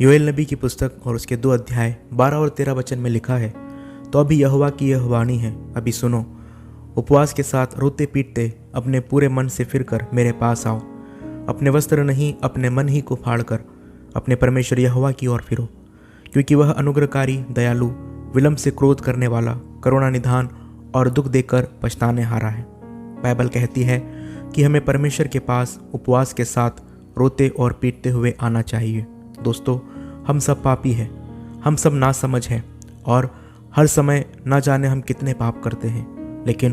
योएल नबी की पुस्तक और उसके 2 अध्याय 12 और 13 वचन में लिखा है, तो अभी यहोवा की यह वाणी है, अभी सुनो, उपवास के साथ रोते पीटते अपने पूरे मन से फिरकर मेरे पास आओ। अपने वस्त्र नहीं, अपने मन ही को फाड़कर अपने परमेश्वर यहोवा की ओर फिरो, क्योंकि वह अनुग्रहकारी, दयालु, विलंब से क्रोध करने वाला, करुणा निधान और दुख देकर पछताने हारा है। बाइबल कहती है कि हमें परमेश्वर के पास उपवास के साथ रोते और पीटते हुए आना चाहिए। दोस्तों, हम सब पापी हैं, हम सब नासमझ हैं और हर समय ना जाने हम कितने पाप करते हैं, लेकिन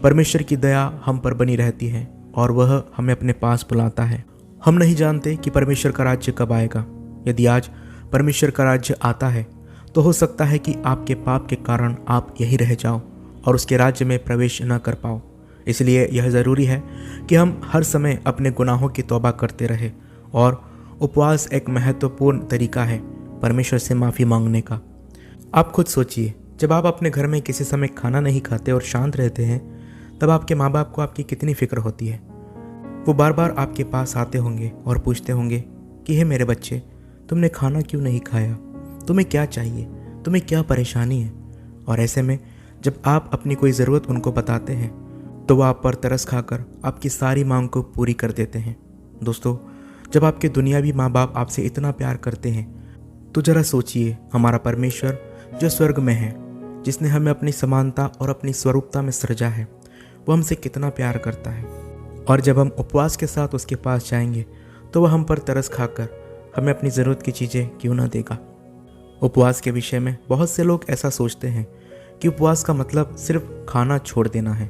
परमेश्वर की दया हम पर बनी रहती है और वह हमें अपने पास बुलाता है। हम नहीं जानते कि परमेश्वर का राज्य कब आएगा। यदि आज परमेश्वर का राज्य आता है तो हो सकता है कि आपके पाप के कारण आप यहीं रह जाओ और उसके राज्य में प्रवेश न कर पाओ। इसलिए यह ज़रूरी है कि हम हर समय अपने गुनाहों की तौबा करते रहें और उपवास एक महत्वपूर्ण तरीका है परमेश्वर से माफ़ी मांगने का। आप खुद सोचिए, जब आप अपने घर में किसी समय खाना नहीं खाते और शांत रहते हैं, तब आपके माँ बाप को आपकी कितनी फिक्र होती है। वो बार बार आपके पास आते होंगे और पूछते होंगे कि हे मेरे बच्चे, तुमने खाना क्यों नहीं खाया, तुम्हें क्या चाहिए, तुम्हें क्या परेशानी है। और ऐसे में जब आप अपनी कोई ज़रूरत उनको बताते हैं तो वह आप पर तरस खाकर आपकी सारी मांग को पूरी कर देते हैं। दोस्तों, जब आपके दुनियावी माँ बाप आपसे इतना प्यार करते हैं तो ज़रा सोचिए, हमारा परमेश्वर जो स्वर्ग में है, जिसने हमें अपनी समानता और अपनी स्वरूपता में सृजा है, वो हमसे कितना प्यार करता है। और जब हम उपवास के साथ उसके पास जाएंगे तो वह हम पर तरस खाकर हमें अपनी ज़रूरत की चीज़ें क्यों ना देगा। उपवास के विषय में बहुत से लोग ऐसा सोचते हैं कि उपवास का मतलब सिर्फ खाना छोड़ देना है।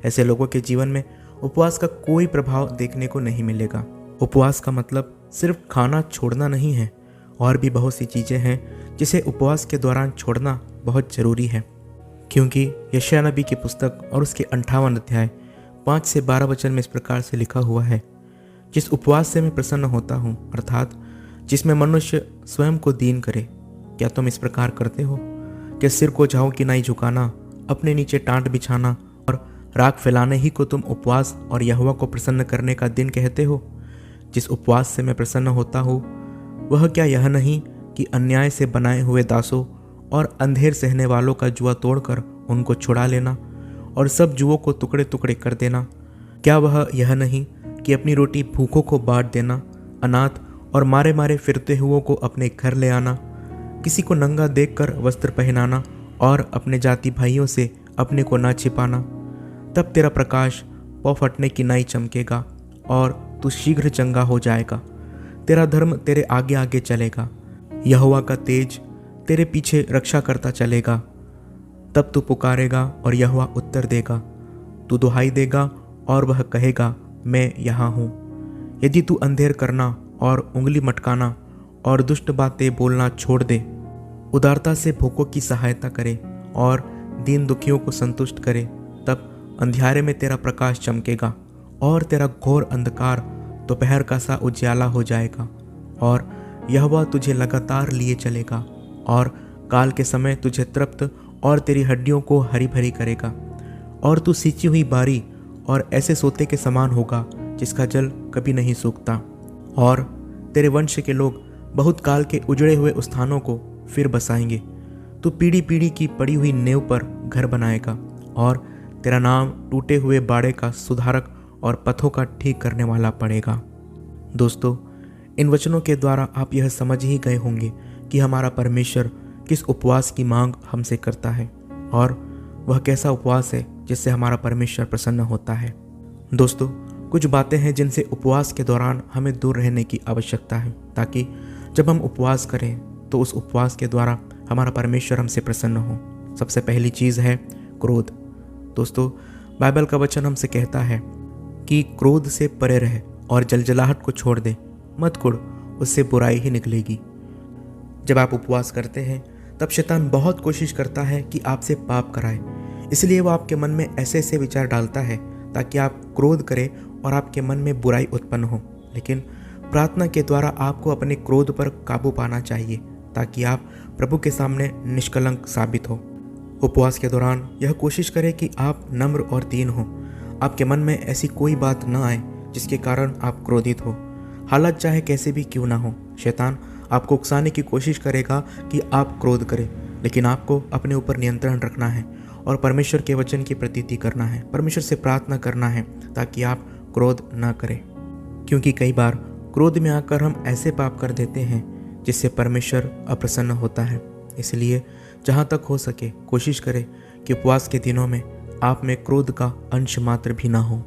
ऐसे लोगों के जीवन में उपवास का कोई प्रभाव देखने को नहीं मिलेगा। उपवास का मतलब सिर्फ खाना छोड़ना नहीं है, और भी बहुत सी चीज़ें हैं जिसे उपवास के दौरान छोड़ना बहुत ज़रूरी है। क्योंकि यशायाह नबी की पुस्तक और उसके 58 अध्याय 5 से 12 वचन में इस प्रकार से लिखा हुआ है, जिस उपवास से मैं प्रसन्न होता हूँ, अर्थात जिसमें मनुष्य स्वयं को दीन करे, क्या तुम इस प्रकार करते हो कि सिर को झाऊ की नाई झुकाना, अपने नीचे टांट बिछाना और राख फैलाने ही को तुम उपवास और यहोवा को प्रसन्न करने का दिन कहते हो। जिस उपवास से मैं प्रसन्न होता हूँ वह क्या यह नहीं कि अन्याय से बनाए हुए दासों और अंधेर सहने वालों का जुआ तोड़कर उनको छुड़ा लेना और सब जुओं को टुकड़े टुकड़े कर देना? क्या वह यह नहीं कि अपनी रोटी भूखों को बांट देना, अनाथ और मारे मारे फिरते हुओं को अपने घर ले आना, किसी को नंगा देखकर वस्त्र पहनाना और अपने जाति भाइयों से अपने को ना छिपाना? तब तेरा प्रकाश पौ फटने की नाई चमकेगा और तू शीघ्र चंगा हो जाएगा। तेरा धर्म तेरे आगे आगे चलेगा, यहोवा का तेज तेरे पीछे रक्षा करता चलेगा। तब तू पुकारेगा और यहोवा उत्तर देगा, तू दुहाई देगा और वह कहेगा, मैं यहाँ हूँ। यदि तू अंधेर करना और उंगली मटकाना और दुष्ट बातें बोलना छोड़ दे, उदारता से भूखों की सहायता करे और दीन दुखियों को संतुष्ट करे, तब अंधियारे में तेरा प्रकाश चमकेगा और तेरा घोर अंधकार दोपहर का सा उजियाला हो जाएगा। और यहोवा तुझे लगातार लिए चलेगा और काल के समय तुझे तृप्त और तेरी हड्डियों को हरी भरी करेगा। और तू सींची हुई बारी और ऐसे सोते के समान होगा जिसका जल कभी नहीं सूखता। और तेरे वंश के लोग बहुत काल के उजड़े हुए स्थानों को फिर बसाएंगे। तू पीढ़ी पीढ़ी की पड़ी हुई नेव पर घर बनाएगा और तेरा नाम टूटे हुए बाड़े का सुधारक और पथों का ठीक करने वाला पड़ेगा। दोस्तों, इन वचनों के द्वारा आप यह समझ ही गए होंगे कि हमारा परमेश्वर किस उपवास की मांग हमसे करता है और वह कैसा उपवास है जिससे हमारा परमेश्वर प्रसन्न होता है। दोस्तों, कुछ बातें हैं जिनसे उपवास के दौरान हमें दूर रहने की आवश्यकता है, ताकि जब हम उपवास करें तो उस उपवास के द्वारा हमारा परमेश्वर हमसे प्रसन्न हो। सबसे पहली चीज़ है क्रोध। दोस्तों, बाइबल का वचन हमसे कहता है कि क्रोध से परे रह और जलजलाहट को छोड़ दे, मत कुढ़, उससे बुराई ही निकलेगी। जब आप उपवास करते हैं तब शैतान बहुत कोशिश करता है कि आपसे पाप कराए, इसलिए वो आपके मन में ऐसे ऐसे विचार डालता है ताकि आप क्रोध करें और आपके मन में बुराई उत्पन्न हो। लेकिन प्रार्थना के द्वारा आपको अपने क्रोध पर काबू पाना चाहिए ताकि आप प्रभु के सामने निष्कलंक साबित हो। उपवास के दौरान यह कोशिश करें कि आप नम्र और दीन हो। आपके मन में ऐसी कोई बात न आए जिसके कारण आप क्रोधित हो। हालत चाहे कैसे भी क्यों ना हो, शैतान आपको उकसाने की कोशिश करेगा कि आप क्रोध करें, लेकिन आपको अपने ऊपर नियंत्रण रखना है और परमेश्वर के वचन की प्रतीति करना है, परमेश्वर से प्रार्थना करना है ताकि आप क्रोध ना करें। क्योंकि कई बार क्रोध में आकर हम ऐसे पाप कर देते हैं जिससे परमेश्वर अप्रसन्न होता है। इसलिए जहाँ तक हो सके कोशिश करें कि उपवास के दिनों में आप में क्रोध का अंश मात्र भी ना हो।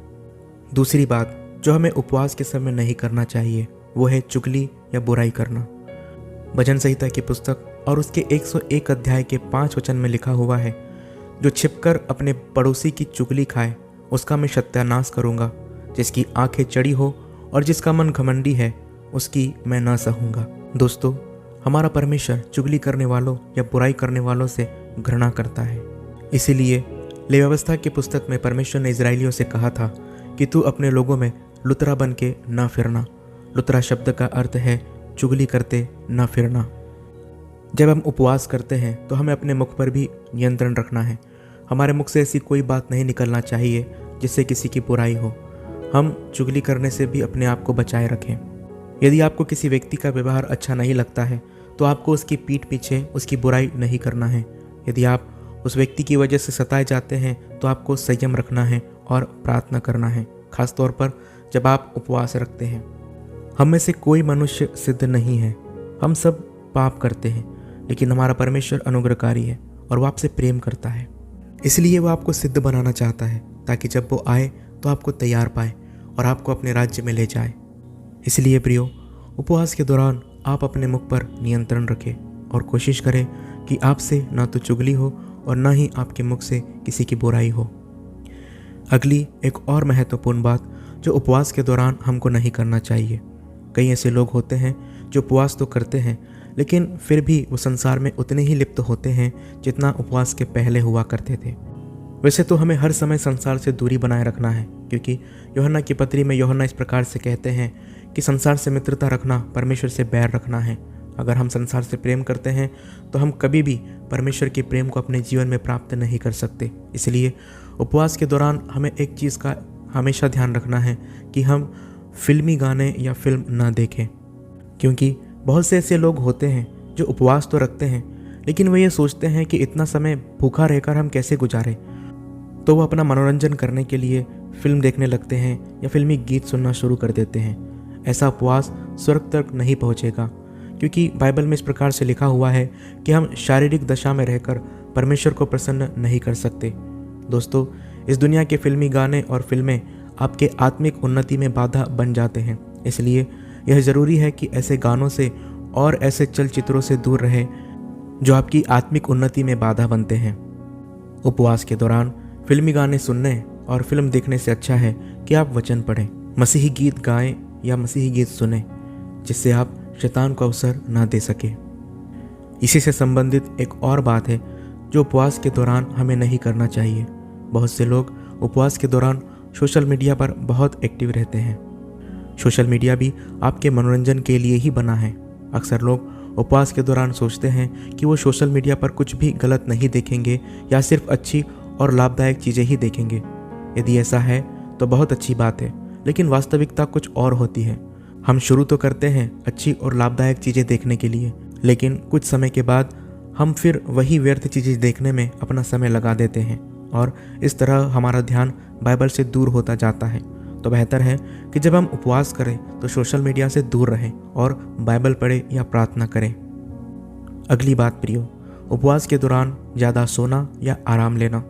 दूसरी बात जो हमें उपवास के समय नहीं करना चाहिए वो है चुगली या बुराई करना। भजन संहिता की पुस्तक और उसके 101 अध्याय के 5 वचन में लिखा हुआ है, जो छिपकर अपने पड़ोसी की चुगली खाए उसका मैं सत्यानाश करूँगा, जिसकी आंखें चढ़ी हो और जिसका मन घमंडी है उसकी मैं न सहूँगा। दोस्तों, हमारा परमेश्वर चुगली करने वालों या बुराई करने वालों से घृणा करता है। इसीलिए लेवी व्यवस्था की पुस्तक में परमेश्वर ने इजरायलियों से कहा था कि तू अपने लोगों में लुतरा बन के न फिरना। लुतरा शब्द का अर्थ है चुगली करते न फिरना। जब हम उपवास करते हैं तो हमें अपने मुख पर भी नियंत्रण रखना है। हमारे मुख से ऐसी कोई बात नहीं निकलना चाहिए जिससे किसी की बुराई हो। हम चुगली करने से भी अपने आप को बचाए रखें। यदि आपको किसी व्यक्ति का व्यवहार अच्छा नहीं लगता है तो आपको उसकी पीठ पीछे उसकी बुराई नहीं करना है। यदि आप उस व्यक्ति की वजह से सताए जाते हैं तो आपको संयम रखना है और प्रार्थना करना है, खासतौर पर जब आप उपवास रखते हैं। हम में से कोई मनुष्य सिद्ध नहीं है, हम सब पाप करते हैं, लेकिन हमारा परमेश्वर अनुग्रहकारी है और वो आपसे प्रेम करता है। इसलिए वो आपको सिद्ध बनाना चाहता है ताकि जब वो आए तो आपको तैयार पाए और आपको अपने राज्य में ले जाए। इसलिए प्रियो, उपवास के दौरान आप अपने मुख पर नियंत्रण रखें और कोशिश करें कि आपसे ना तो चुगली हो और ना ही आपके मुख से किसी की बुराई हो। अगली एक और महत्वपूर्ण बात जो उपवास के दौरान हमको नहीं करना चाहिए। कई ऐसे लोग होते हैं जो उपवास तो करते हैं लेकिन फिर भी वो संसार में उतने ही लिप्त होते हैं जितना उपवास के पहले हुआ करते थे। वैसे तो हमें हर समय संसार से दूरी बनाए रखना है, क्योंकि यूहन्ना की पत्री में यूहन्ना इस प्रकार से कहते हैं कि संसार से मित्रता रखना परमेश्वर से बैर रखना है। अगर हम संसार से प्रेम करते हैं तो हम कभी भी परमेश्वर के प्रेम को अपने जीवन में प्राप्त नहीं कर सकते। इसलिए उपवास के दौरान हमें एक चीज़ का हमेशा ध्यान रखना है कि हम फिल्मी गाने या फिल्म ना देखें, क्योंकि बहुत से ऐसे लोग होते हैं जो उपवास तो रखते हैं लेकिन वे ये सोचते हैं कि इतना समय भूखा रहकर हम कैसे गुजारें, तो वो अपना मनोरंजन करने के लिए फिल्म देखने लगते हैं या फिल्मी गीत सुनना शुरू कर देते हैं। ऐसा उपवास स्वर्ग तक नहीं पहुंचेगा, क्योंकि बाइबल में इस प्रकार से लिखा हुआ है कि हम शारीरिक दशा में रहकर परमेश्वर को प्रसन्न नहीं कर सकते। दोस्तों, इस दुनिया के फिल्मी गाने और फिल्में आपके आत्मिक उन्नति में बाधा बन जाते हैं। इसलिए यह ज़रूरी है कि ऐसे गानों से और ऐसे चलचित्रों से दूर रहे जो आपकी आत्मिक उन्नति में बाधा बनते हैं। उपवास के दौरान फिल्मी गाने सुनने और फिल्म देखने से अच्छा है कि आप वचन पढ़ें, मसीही गीत गाएं या मसीही गीत सुने, जिससे आप शैतान को अवसर ना दे सके। इसी से संबंधित एक और बात है जो उपवास के दौरान हमें नहीं करना चाहिए। बहुत से लोग उपवास के दौरान सोशल मीडिया पर बहुत एक्टिव रहते हैं। सोशल मीडिया भी आपके मनोरंजन के लिए ही बना है। अक्सर लोग उपवास के दौरान सोचते हैं कि वो सोशल मीडिया पर कुछ भी गलत नहीं देखेंगे या सिर्फ अच्छी और लाभदायक चीज़ें ही देखेंगे। यदि ऐसा है तो बहुत अच्छी बात है, लेकिन वास्तविकता कुछ और होती है। हम शुरू तो करते हैं अच्छी और लाभदायक चीज़ें देखने के लिए, लेकिन कुछ समय के बाद हम फिर वही व्यर्थ चीज़ें देखने में अपना समय लगा देते हैं और इस तरह हमारा ध्यान बाइबल से दूर होता जाता है। तो बेहतर है कि जब हम उपवास करें तो सोशल मीडिया से दूर रहें और बाइबल पढ़ें या प्रार्थना करें। अगली बात प्रियो, उपवास के दौरान ज़्यादा सोना या आराम लेना।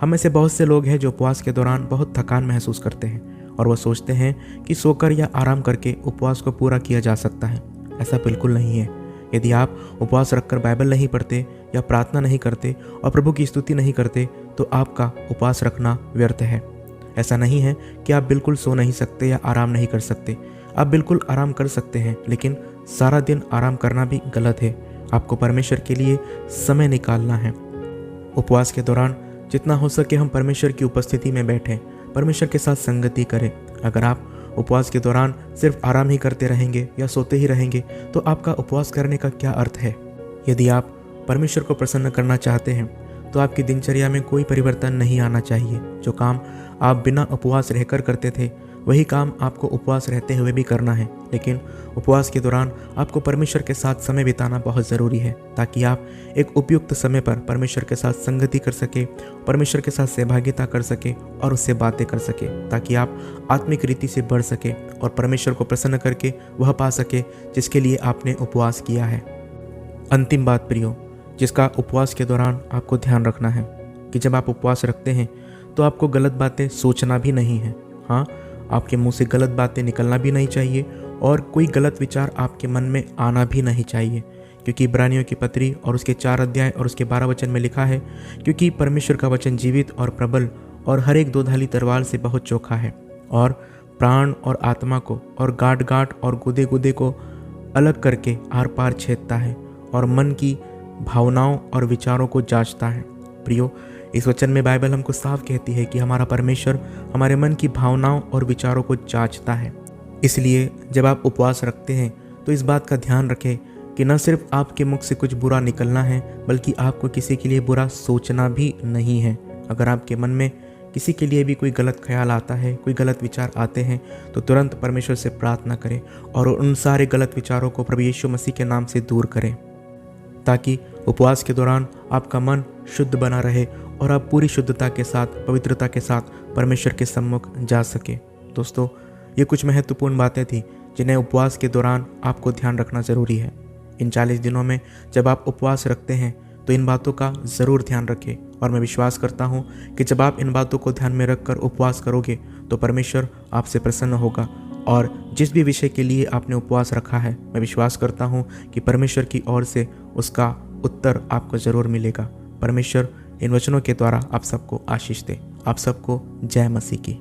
हम में से बहुत से लोग हैं जो उपवास के दौरान बहुत थकान महसूस करते हैं और वह सोचते हैं कि सोकर या आराम करके उपवास को पूरा किया जा सकता है। ऐसा बिल्कुल नहीं है। यदि आप उपवास रखकर बाइबल नहीं पढ़ते या प्रार्थना नहीं करते और प्रभु की स्तुति नहीं करते तो आपका उपवास रखना व्यर्थ है। ऐसा नहीं है कि आप बिल्कुल सो नहीं सकते या आराम नहीं कर सकते। आप बिल्कुल आराम कर सकते हैं, लेकिन सारा दिन आराम करना भी गलत है। आपको परमेश्वर के लिए समय निकालना है। उपवास के दौरान जितना हो सके हम परमेश्वर की उपस्थिति में बैठें, परमेश्वर के साथ संगति करें। अगर आप उपवास के दौरान सिर्फ आराम ही करते रहेंगे या सोते ही रहेंगे तो आपका उपवास करने का क्या अर्थ है। यदि आप परमेश्वर को प्रसन्न करना चाहते हैं तो आपकी दिनचर्या में कोई परिवर्तन नहीं आना चाहिए। जो काम आप बिना उपवास रहकर करते थे वही काम आपको उपवास रहते हुए भी करना है, लेकिन उपवास के दौरान आपको परमेश्वर के साथ समय बिताना बहुत ज़रूरी है, ताकि आप एक उपयुक्त समय पर परमेश्वर के साथ संगति कर सके, परमेश्वर के साथ सहभागिता कर सके और उससे बातें कर सके, ताकि आप आत्मिक रीति से बढ़ सके और परमेश्वर को प्रसन्न करके वह पा सके जिसके लिए आपने उपवास किया है। अंतिम बात प्रियो, जिसका उपवास के दौरान आपको ध्यान रखना है कि जब आप उपवास रखते हैं तो आपको गलत बातें सोचना भी नहीं है। हाँ, आपके मुंह से गलत बातें निकलना भी नहीं चाहिए और कोई गलत विचार आपके मन में आना भी नहीं चाहिए, क्योंकि इब्रानियों की पत्री और उसके 4 अध्याय और उसके 12 वचन में लिखा है, क्योंकि परमेश्वर का वचन जीवित और प्रबल और हर एक दोधाली तलवार से बहुत चोखा है और प्राण और आत्मा को और गांठ गांठ और गुदे गुदे को अलग करके आर पार छेदता है और मन की भावनाओं और विचारों को जांचता है। प्रियो, इस वचन में बाइबल हमको साफ कहती है कि हमारा परमेश्वर हमारे मन की भावनाओं और विचारों को जांचता है। इसलिए जब आप उपवास रखते हैं तो इस बात का ध्यान रखें कि न सिर्फ आपके मुख से कुछ बुरा निकलना है, बल्कि आपको किसी के लिए बुरा सोचना भी नहीं है। अगर आपके मन में किसी के लिए भी कोई गलत ख्याल आता है, कोई गलत विचार आते हैं, तो तुरंत परमेश्वर से प्रार्थना करें और उन सारे गलत विचारों को प्रभु यीशु मसीह के नाम से दूर करें, ताकि उपवास के दौरान आपका मन शुद्ध बना रहे और आप पूरी शुद्धता के साथ, पवित्रता के साथ परमेश्वर के सम्मुख जा सके। दोस्तों, ये कुछ महत्वपूर्ण बातें थी जिन्हें उपवास के दौरान आपको ध्यान रखना ज़रूरी है। इन 40 दिनों में जब आप उपवास रखते हैं तो इन बातों का ज़रूर ध्यान रखें और मैं विश्वास करता हूँ कि जब आप इन बातों को ध्यान में रखकर उपवास करोगे तो परमेश्वर आपसे प्रसन्न होगा और जिस भी विषय के लिए आपने उपवास रखा है, मैं विश्वास करता हूँ कि परमेश्वर की ओर से उसका उत्तर आपको ज़रूर मिलेगा। परमेश्वर इन वचनों के द्वारा आप सबको आशीष दे। आप सबको जय मसीह की।